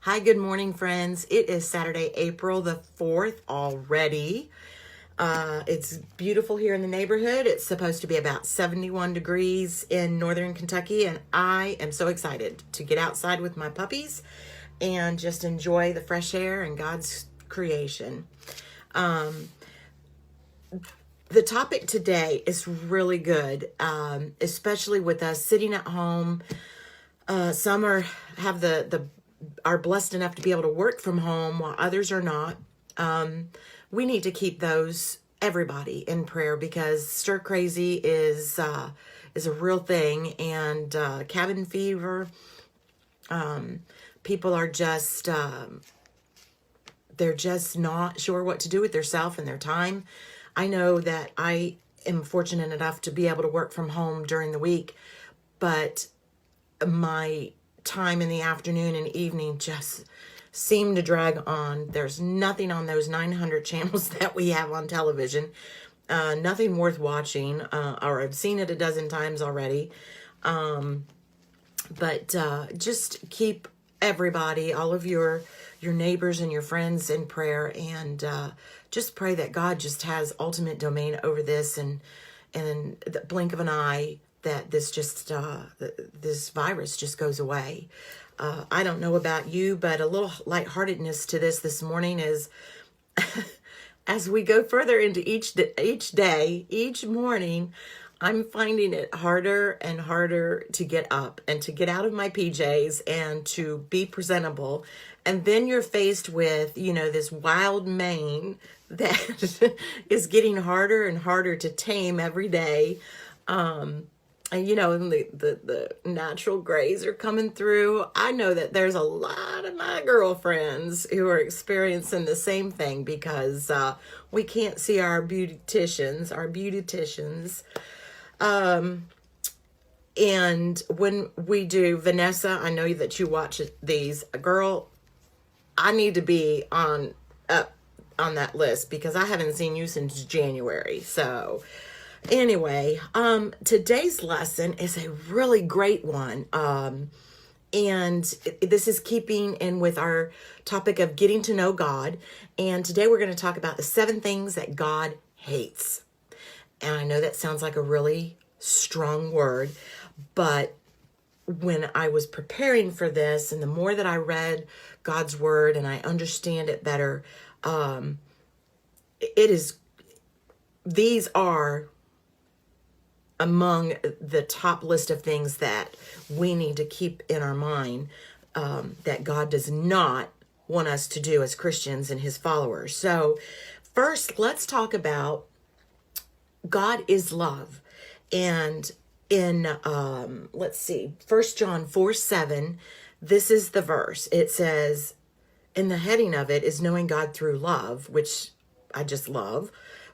Hi, good morning, friends. It is Saturday, April the 4th already. It's beautiful here in the neighborhood. It's supposed to be about 71 degrees in northern Kentucky, and I am so excited to get outside with my puppies and just enjoy the fresh air and God's creation. The topic today is really good, especially with us sitting at home. Some have are blessed enough to be able to work from home while others are not. We need to keep everybody in prayer because stir crazy is a real thing, and cabin fever. People are just they're just not sure what to do with themselves and their time. I know that I am fortunate enough to be able to work from home during the week, but my time in the afternoon and evening just seem to drag on. There's nothing on those 900 channels that we have on television. Nothing worth watching, or I've seen it a dozen times already. But just keep everybody, all of your neighbors and your friends in prayer, and just pray that God just has ultimate domain over this, and the blink of an eye that this virus just goes away. I don't know about you, but a little lightheartedness to this morning is as we go further into each day, each morning, I'm finding it harder and harder to get up and to get out of my PJs and to be presentable. And then you're faced with, this wild mane that is getting harder and harder to tame every day. And the natural grays are coming through. I know that there's a lot of my girlfriends who are experiencing the same thing because we can't see our beauticians. And when we do, Vanessa, I know that you watch these. Girl, I need to be up on that list because I haven't seen you since January. So anyway, today's lesson is a really great one. And this is keeping in with our topic of getting to know God. And today we're going to talk about the 7 things that God hates. And I know that sounds like a really strong word, but when I was preparing for this, and the more that I read God's word and I understand it better, these are among the top list of things that we need to keep in our mind, that God does not want us to do as Christians and his followers. So first, let's talk about God is love. And in, let's see, 1 John 4:7, this is the verse. It says, in the heading of it is knowing God through love, which I just love.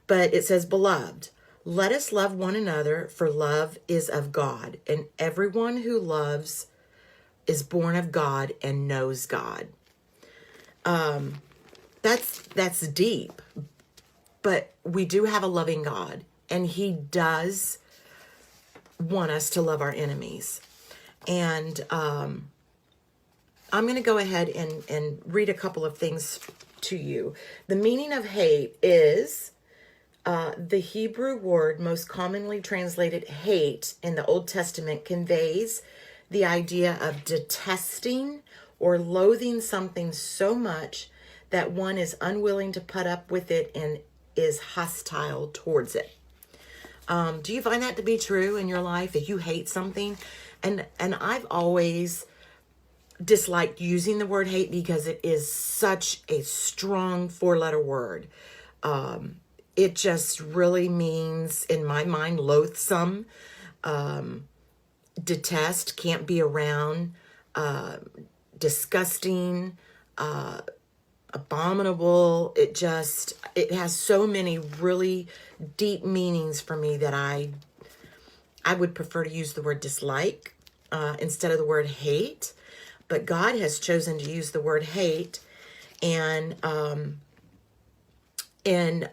But it says, beloved, let us love one another, for love is of God. And everyone who loves is born of God and knows God. That's deep. But we do have a loving God, and he does want us to love our enemies. And I'm going to go ahead and read a couple of things to you. The meaning of hate is the Hebrew word most commonly translated hate in the Old Testament conveys the idea of detesting or loathing something so much that one is unwilling to put up with it and is hostile towards it. Do you find that to be true in your life, that you hate something? And I've always disliked using the word hate because it is such a strong 4-letter word. It just really means, in my mind, loathsome, detest, can't be around, disgusting, abominable. It has so many really deep meanings for me that I would prefer to use the word dislike instead of the word hate. But God has chosen to use the word hate, and in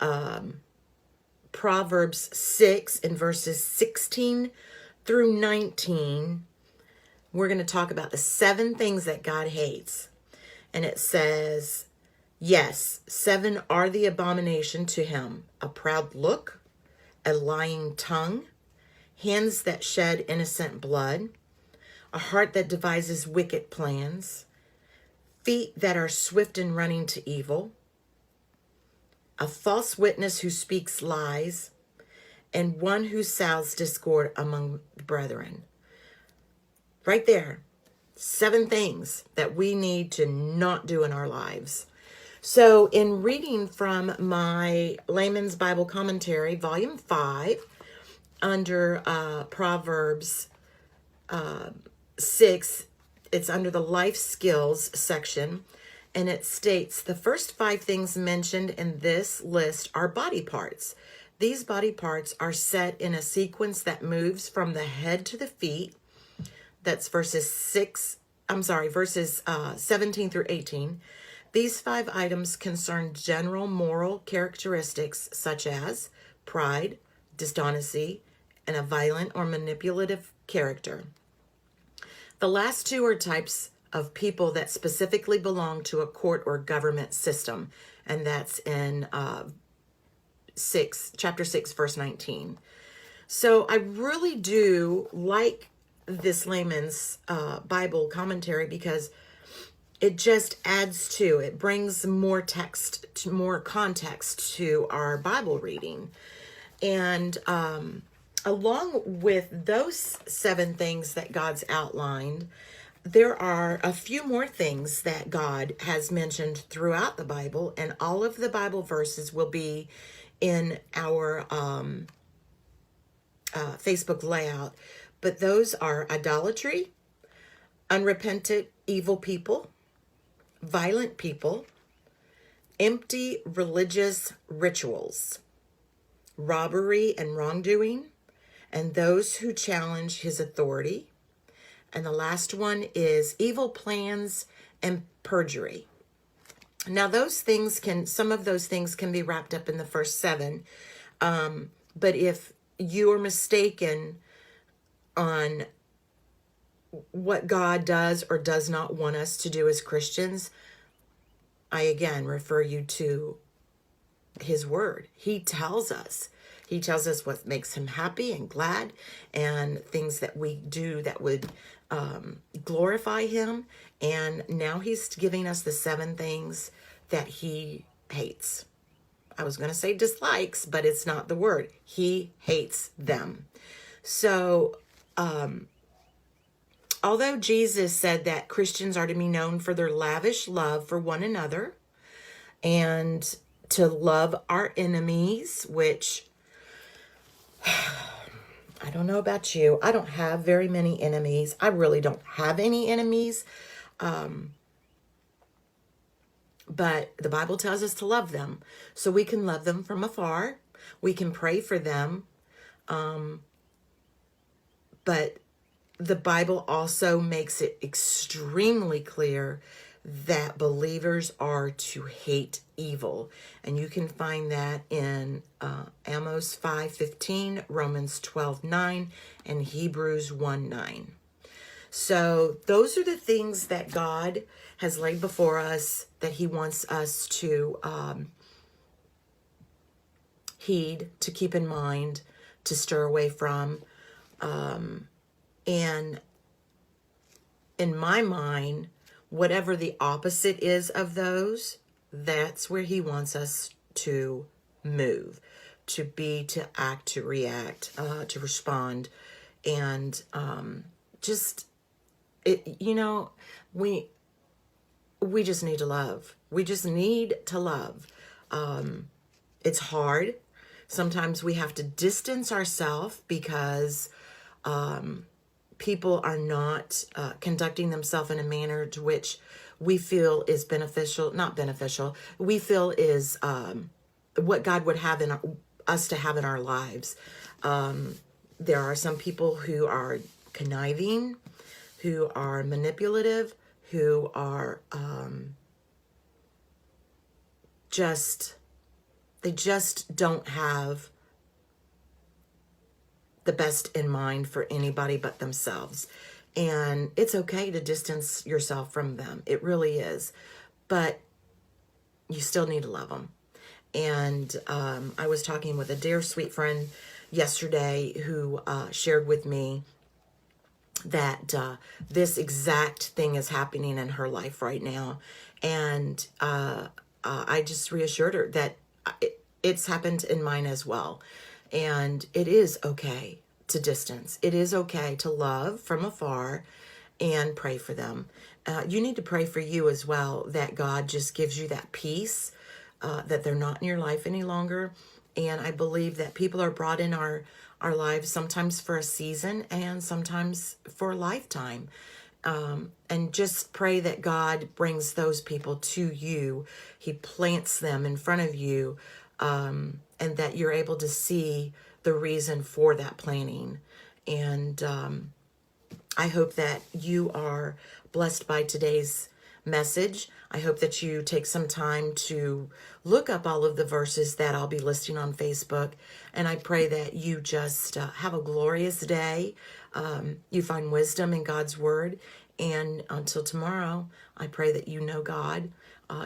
Proverbs 6 in verses 16 through 19, we're going to talk about the 7 things that God hates. And it says, yes, 7 are the abomination to him: a proud look, a lying tongue, hands that shed innocent blood, a heart that devises wicked plans, feet that are swift in running to evil, a false witness who speaks lies, and one who sows discord among brethren. Right there, 7 things that we need to not do in our lives. So in reading from my Layman's Bible Commentary, Volume 5, under Proverbs 6, it's under the life skills section, and it states the first 5 things mentioned in this list are body parts. These body parts are set in a sequence that moves from the head to the feet. That's verses 17 through 18. These 5 items concern general moral characteristics such as pride, dishonesty, and a violent or manipulative character. The last 2 are types of people that specifically belong to a court or government system, and that's in chapter 6, verse 19. So I really do like this Layman's Bible commentary because it just adds to, it brings more text, more context to our Bible reading. And along with those 7 things that God's outlined, there are a few more things that God has mentioned throughout the Bible, and all of the Bible verses will be in our Facebook layout. But those are idolatry, unrepentant evil people, violent people, empty religious rituals, robbery and wrongdoing, and those who challenge his authority. And the last one is evil plans and perjury. Now some of those things can be wrapped up in the first 7. But if you are mistaken on what God does or does not want us to do as Christians, I again refer you to his word. He tells us what makes him happy and glad, and things that we do that would glorify him. And now he's giving us the 7 things that he hates. I was going to say dislikes, but it's not the word. He hates them. So, although Jesus said that Christians are to be known for their lavish love for one another and to love our enemies, which I don't know about you. I don't have very many enemies. I really don't have any enemies. But the Bible tells us to love them. So we can love them from afar. We can pray for them. But the Bible also makes it extremely clear that believers are to hate evil. And you can find that in Amos 5:15, Romans 12:9, and Hebrews 1:9. So those are the things that God has laid before us that he wants us to heed, to keep in mind, to stir away from. And in my mind, whatever the opposite is of those, that's where he wants us to move, to be, to act, to react, to respond. And just, we just need to love. We just need to love. It's hard. Sometimes we have to distance ourselves because people are not conducting themselves in a manner to which we feel is not beneficial. We feel is what God would have us to have in our lives. There are some people who are conniving, who are manipulative, who are they just don't have the best in mind for anybody but themselves. And it's okay to distance yourself from them. It really is. But you still need to love them. And I was talking with a dear sweet friend yesterday who shared with me that this exact thing is happening in her life right now. And I just reassured her that it's happened in mine as well. And it is okay to distance. It is okay to love from afar and pray for them. You need to pray for you as well, that God just gives you that peace, that they're not in your life any longer. And I believe that people are brought in our lives sometimes for a season and sometimes for a lifetime. And just pray that God brings those people to you. He plants them in front of you, and that you're able to see the reason for that planting. And I hope that you are blessed by today's message. I hope that you take some time to look up all of the verses that I'll be listing on Facebook. And I pray that you just have a glorious day. You find wisdom in God's word. And until tomorrow, I pray that you know God.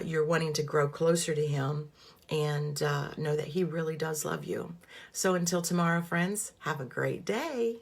You're wanting to grow closer to Him, and know that He really does love you. So until tomorrow, friends, have a great day.